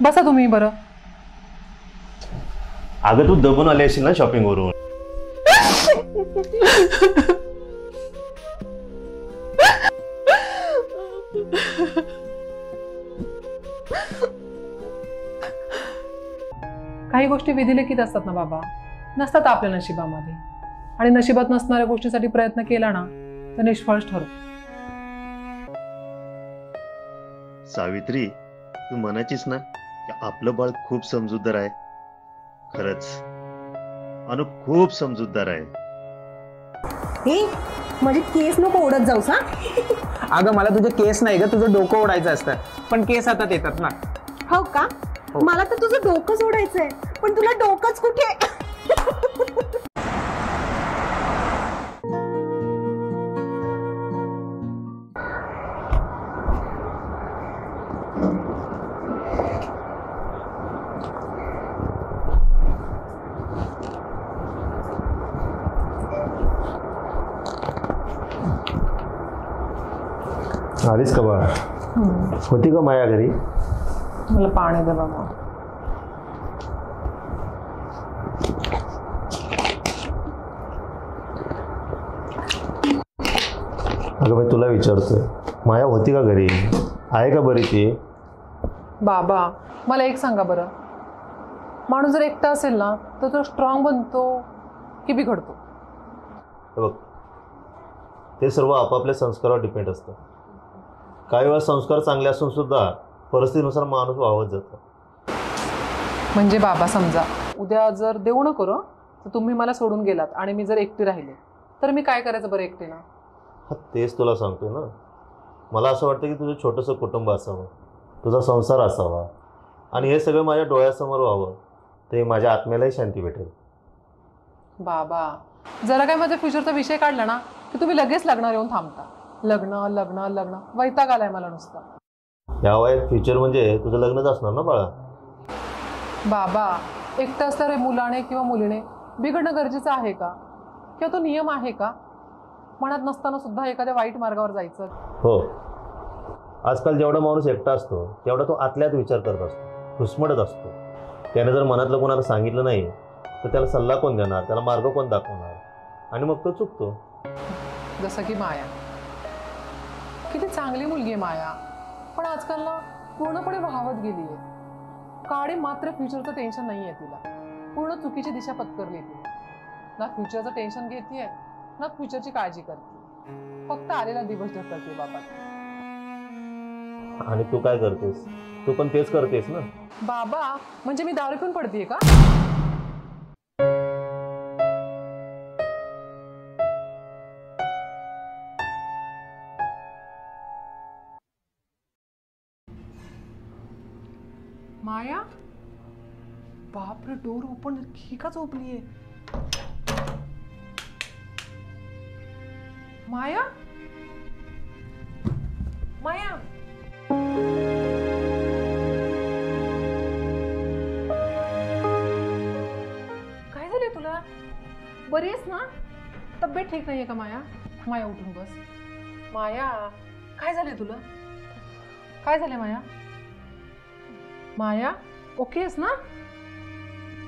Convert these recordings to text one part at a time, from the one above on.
बसा तुम्ही बरं. अगं तू दबून आली असेल ना शॉपिंग वरून. काही गोष्टी विधिलिखित असतात ना बाबा, नसतात आपल्या नशिबामध्ये. आणि नशिबात नसणाऱ्या गोष्टीसाठी प्रयत्न केला ना तर निष्फळ ठरतो. सावित्री, तू म्हणायचीस ना की आपलं बाळ खूप समजूतदार आहे. खरंच अनु खूप समजूतदार आहे. हे माझे केस नको ओढत जाऊस. हा अगं मला तुझे केस नाही ग, तुझं डोकं ओढायचं असतं. पण केस हातात येतात ना. हो का? मला तर तुझं डोकंच ओढायचंय, पण तुला डोकंच कुठे? आलीस का बाळा? होती का माया घरी? मला पाणी दे बाबा. अगं मी तुला विचारतोय, माया होती का घरी? आहे का बरी ती? बाबा मला एक सांगा बरं, माणूस जर एकटा असेल ना तर तो स्ट्रॉंग बनतो की बिघडतो? बघ, ते सर्व आपापल्या संस्कारावर डिपेंड असतं. काही वेळा संस्कार चांगले असून सुद्धा परिस्थितीनुसार माणूस वाहत जातो. म्हणजे बाबा समजा उद्या जर देऊ न करो तर तुम्ही मला सोडून गेलात आणि मी जर एकटी राहिले तर मी काय करायचं बरं एकटीनं? तेच तुला सांगतोय ना. मला असं वाटतं की तुझं छोटंसं कुटुंब असावं, तुझा संसार असावा, आणि हे सगळं माझ्या डोळ्यासमोर व्हावं. ते माझ्या आत्म्यालाही शांती भेटेल. बाबा जरा काय माझ्या फ्युचरचा विषय काढला ना की तुम्ही लगेच लग्नावर येऊन थांबता. लग्न लग्न लग्न वैताग आलाय मला नुसता. या वयात फ्युचर म्हणजे तुझं लग्नच असणार ना बाळा. बाबा एकटं असणारे मुलाने किंवा मुलीने बिघडणं गरजेचं आहे का? किंवा तो नियम आहे का? मनात नसताना सुद्धा एखाद्या वाईट मार्गावर जायचं? हो, आजकाल जेवढा माणूस एकटा असतो तेवढा तो आतल्यात विचार करत असतो, घुसमटत असतो. त्याने जर मनातलं कोणाला सांगितलं नाही तर त्याला सल्ला कोण देणार, त्याला मार्ग कोण दाखवणार, आणि मग तो चुकतो. जसं की माया. किती चांगली मुलगी आहे माया, पण आजकाल ना पूर्णपणे वाहवत गेली आहे. काळी मात्र फ्युचरचं टेन्शन नाही आहे तिला. पूर्ण चुकीची दिशा पत्करली तिने. ना फ्युचरचं टेन्शन घेतीये ना फ्युचरची काळजी करते. फक्त आलेला दिवस ढकलते बाबा. आणि तू काय करतेस? तू पण तेच करतेस ना बाबा. म्हणजे मी दारू पिऊन पडतेय का? माया, बापरे, डोर ओपन. ही का झोपलीये? माया, माया. काय झाले तुला? बरी आहेस ना? तब्येत ठीक नाहीये का माया? माया उठून बस. माया काय झाले तुला? काय झाले माया? माया ओके आहेस ना?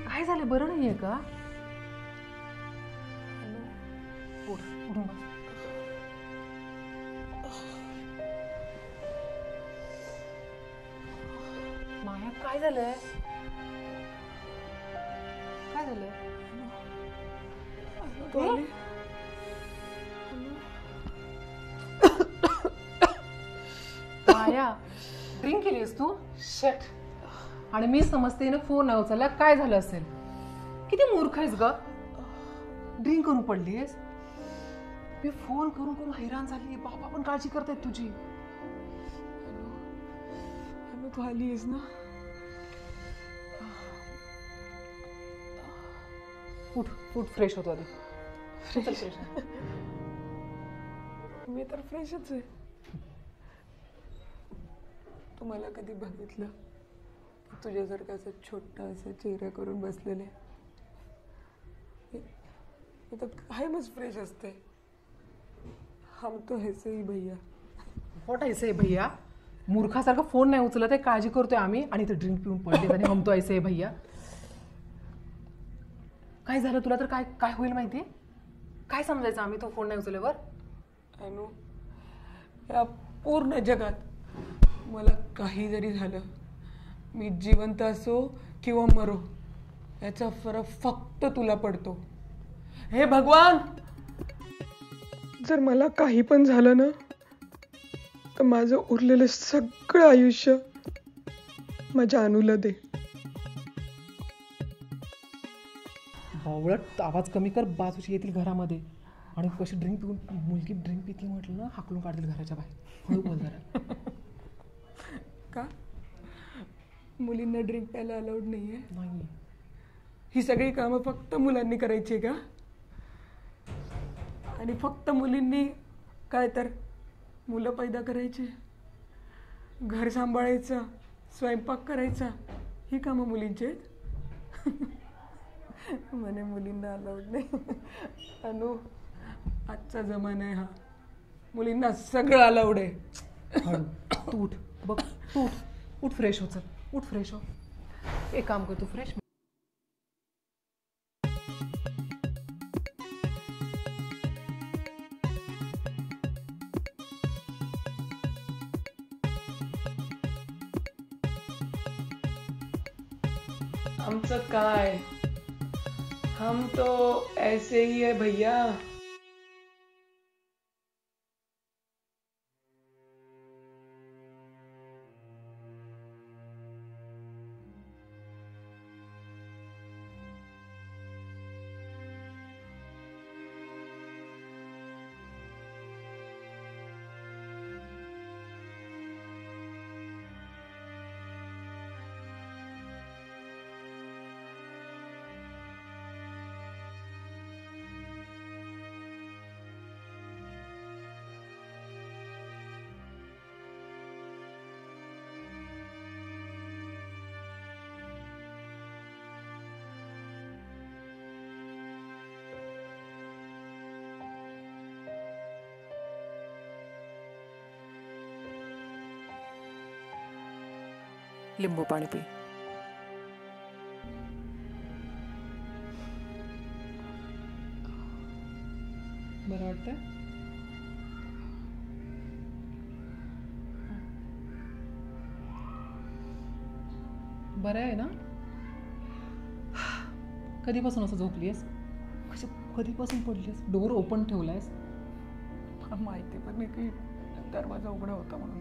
काय झाले, बरं नाहीये का? उठून बस. माया काय झालंय? काय झालंय? माया ड्रिंक केलीस तू? शेट. आणि मी समजते ना फोन नाही उचलला. काय झालं असेल? किती मूर्ख आहेस ग? ड्रिंक करून पडलीयस? मी फोन करून करून हैराण झाली. बाबा पण काळजी करतायत तुझी. तू आली आहेस ना? उठ उठ, फ्रेश होतो आधी. फ्रेश. मी तर फ्रेशच आहे. तू मला कधी बघितलं तुझ्यासारखं असं छोटा असं चेहरा करून बसलेले? मी तर कायमच फ्रेश असते. हम तो ऐसे ही भैया. व्हॉट ऐसे आहे भैया? मूर्खासारखं फोन नाही उचलत आहे, काळजी करतोय आम्ही, आणि ते ड्रिंक पिऊन पडले आणि हम तो ऐसे आहे भैया. काय झालं तुला तर काय काय होईल माहितीये? काय समजायचं आम्ही तो फोन नाही उचलल्यावर? अनु, या पूर्ण जगात मला काही जरी झालं, मी जिवंत असो किंवा मरो, याचा फरक फक्त तुला पडतो. हे भगवान, जर मला काही पण झालं ना, तर माझं उरलेलं सगळं आयुष्य माझ्या अनुला दे. बावळट, आवाज कमी कर. बाजूची येतील घरामध्ये आणि कशी ड्रिंक पिऊन, मुलगी ड्रिंक पिती म्हटलं ना, हाकलून काढतील घराच्या बाहेर. हळू बोल जरा. का मुलींना ड्रिंक प्यायला अलाउड नाहीये? नाही. ही सगळी कामं फक्त मुलांनी करायची का? आणि फक्त मुलींनी काय तर मुलं पैदा करायचे, घर सांभाळायचं, स्वयंपाक करायचा, ही कामं मुलींची आहेत? म्हणे मुलींना अलाउड नाही. अनु, आजचा जमाना आहे हा. मुलींना सगळं अलाउड आहे. हळू. तू उठ बघ, तू उठ. उठ, फ्रेश हो. चल उठ, फ्रेश हो. एक काम कर, तू फ्रेश. आमचं काय, हम तो ऐसे ही है भैया. लिंबू पाणी पी. बरं वाटतं? बरं आहे ना? कधीपासून असं झोपलीयस? कधीपासून पडलीस? Door open ठेवलायस? मला माहिती पण नाही की दरवाजा उघडा होता म्हणून.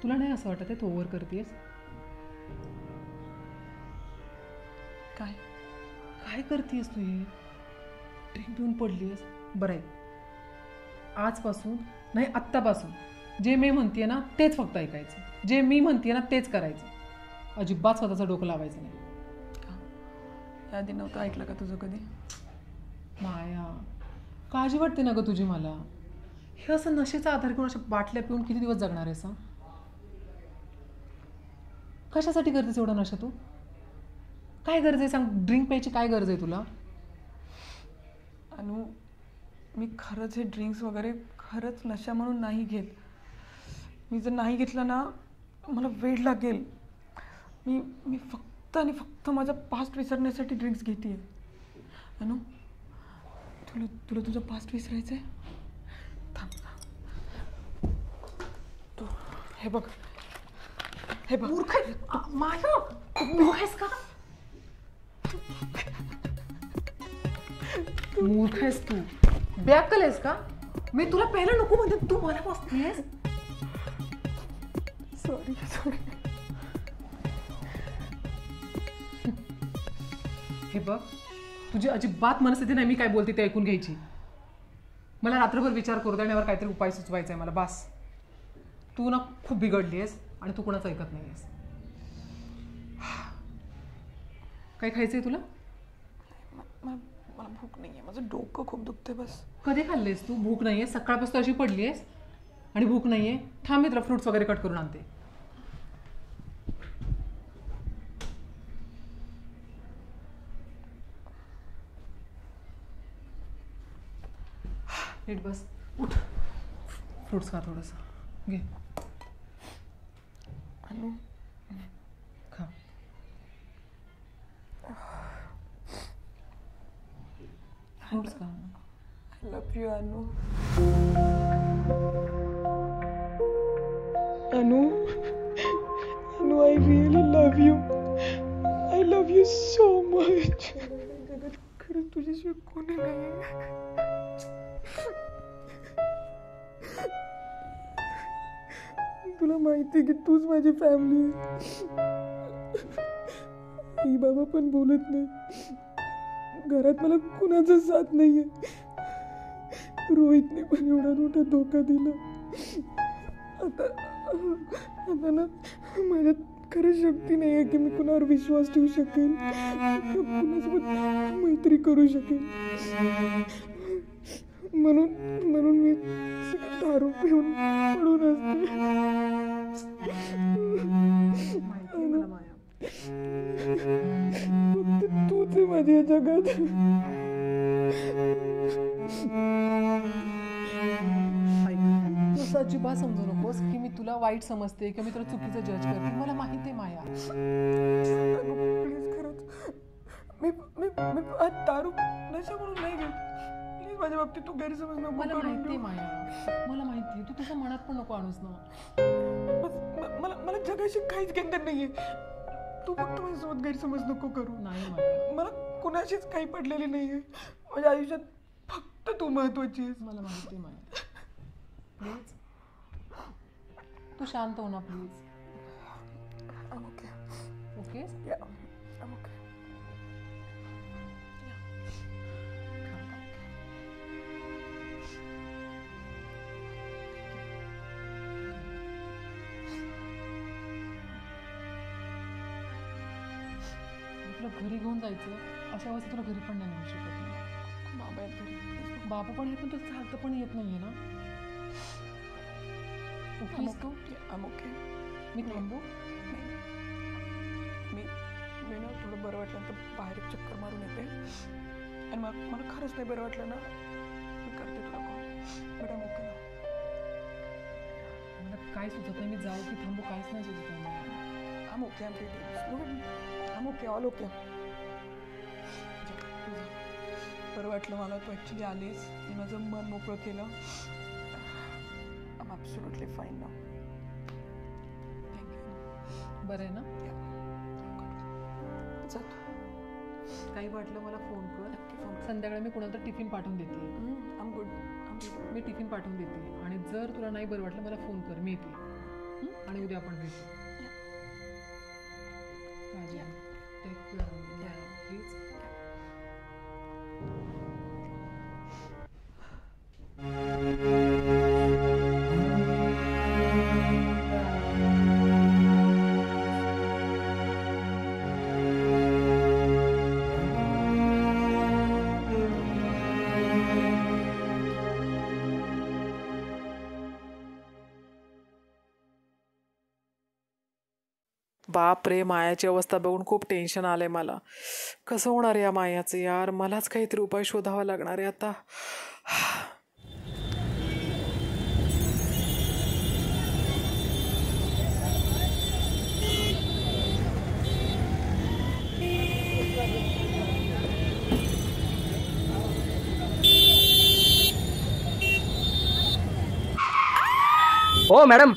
तुला नाही असं वाटत आहे तू ओव्हर करतेस? काय काय करतेस तू? हे ड्रिंक पिऊन पडलीस. बरं आहे, आजपासून नाही आत्तापासून जे मी म्हणते ना तेच फक्त ऐकायचं. जे मी म्हणते ना तेच करायचं. अजिबात स्वतःचं डोकं लावायचं नाही. आधी नव्हतं ऐकलं का तुझं कधी? माया, काळजी वाटते ना गं तुझी मला. हे असं नशेचा आधार घेऊन अशा बाटल्या पिऊन किती दिवस जगणार आहेस? कशासाठी करतेस एवढा नशा तू? काय गरज आहे सांग? ड्रिंक प्यायची काय गरज आहे तुला? अनु, मी खरंच हे ड्रिंक्स वगैरे खरंच नशा म्हणून नाही घेत. मी जर नाही घेतलं ना मला वेळ लागेल. मी फक्त आणि फक्त माझा पास्ट विसरण्यासाठी ड्रिंक्स घेते. अनु, तुला तुझं पास्ट विसरायचं आहे? थांब. तू हे बघ, हे बघ. मूर्ख माया, मूर्ख आहेस का? मूर्ख आहेस तू. बॅकल आहेस का? मी तुला पहिलं नको म्हणते, तू मला बसतेस. सॉरी. हे बघ, तुझी अजिबात मनस्थिती नाही मी काय बोलते ते ऐकून घ्यायची. मला रात्रभर विचार करू दे आणि यावर काहीतरी उपाय सुचवायचा आहे मला. बास. तू ना खूप बिघडली आहेस आणि तू कोणाचं ऐकत नाही आहेस. काय खायचंय तुला? मला भूक नाही आहे, माझं डोकं खूप दुखते बस. कधी खाल्लेस तू? भूक नाही आहे, सकाळपासून अशी पडली आहेस आणि भूक नाही आहे. थांब, मी तुला फ्रुट्स वगैरे कट करून आणते. नीट बस, उठ, फ्रुट्स खा थोडंसं, घे अनु, खा. फ्रुट्स खा. I love you, Anu. Anu, I really love you. I love you so much. जगात खरंच तुझ्याशिवाय कोणी नाही. तुला माहिती आहे की तूच माझी फॅमिली आहे. आई बाबा पण बोलत नाही. घरात मला कुणाचा साथ नाहीये. रोहितने पण एवढा मोठा धोका दिला. आता ना माझ्यात खरंच शक्ती नाही आहे की मी कुणावर विश्वास ठेवू शकेन, कुणासोबत मैत्री करू शकेन. म्हणून मी दारू पिऊन पडून असते. फक्त तूच आहे माझ्या जगात. तसं अजिबात समजू नकोस की मी तुला वाईट समजते किंवा मी तुला चुकीचं जज करते. मला माहिती आहे माया. प्लीज खरंच मी दारू नशा म्हणून नाही घेत. प्लीज माझ्या बाबतीत तू गैरसमज नको. मला माहिती आहे माया, मला माहिती आहे. तू तुझ्या मनात पण नको आणूस ना. मला जगाशी काहीच घेणं नाहीये. तू फक्त माझ्यासोबत गैरसमज नको करू. नाही माया, मला कुणाशीच काही पडलेली नाहीये. माझ्या आयुष्यात फक्त तू महत्वाची आहेस. मला माहिती आहे माया. प्लीज तू शांत हो ना please. I'm okay. Okay? Yeah, I'm okay. तुला घरी घेऊन जायचं, अशा अवस्थेत तुला घरी पण नाही नेऊ शकत. बाबा आहेत घरी. Please. बाबा पण येत पण तुला चालतं पण येत नाहीये ना. Please Tu. I'm okay. मी थांबू? मी ना थोडं बरं वाटल्यानंतर बाहेर एक चक्कर मारून येते. आणि मला खरंच नाही बरं वाटलं ना, मी करते तुला call. But I'm okay now. मला काय सुचत नाही, मी जाऊ की थांबू काहीच नाही सुचत आहे मला. I'm okay. I'm pretty. I'm okay. All okay. बरं वाटलं मला तू ॲक्च्युली आलीस आणि माझं मन मोकळं केलं. I'm absolutely fine now. Thank you. बरं आहे ना? जातो. काही वाटलं मला फोन कर. नक्की फोन कर. संध्याकाळी मी कोणाला तर टिफिन पाठवून देते. I'm good. मी टिफिन पाठवून देते आणि जर तुला नाही बरं वाटलं मला फोन कर, मी येते. आणि उद्या आपण भेटू. काळजी घे. Take care. प्लीज. बाप रे, मायाची अवस्था बघून खूप टेन्शन आलंय मला. कसं होणार या मायाचं यार? मलाच काहीतरी उपाय शोधावा लागणार आहे आता. हो मॅडम,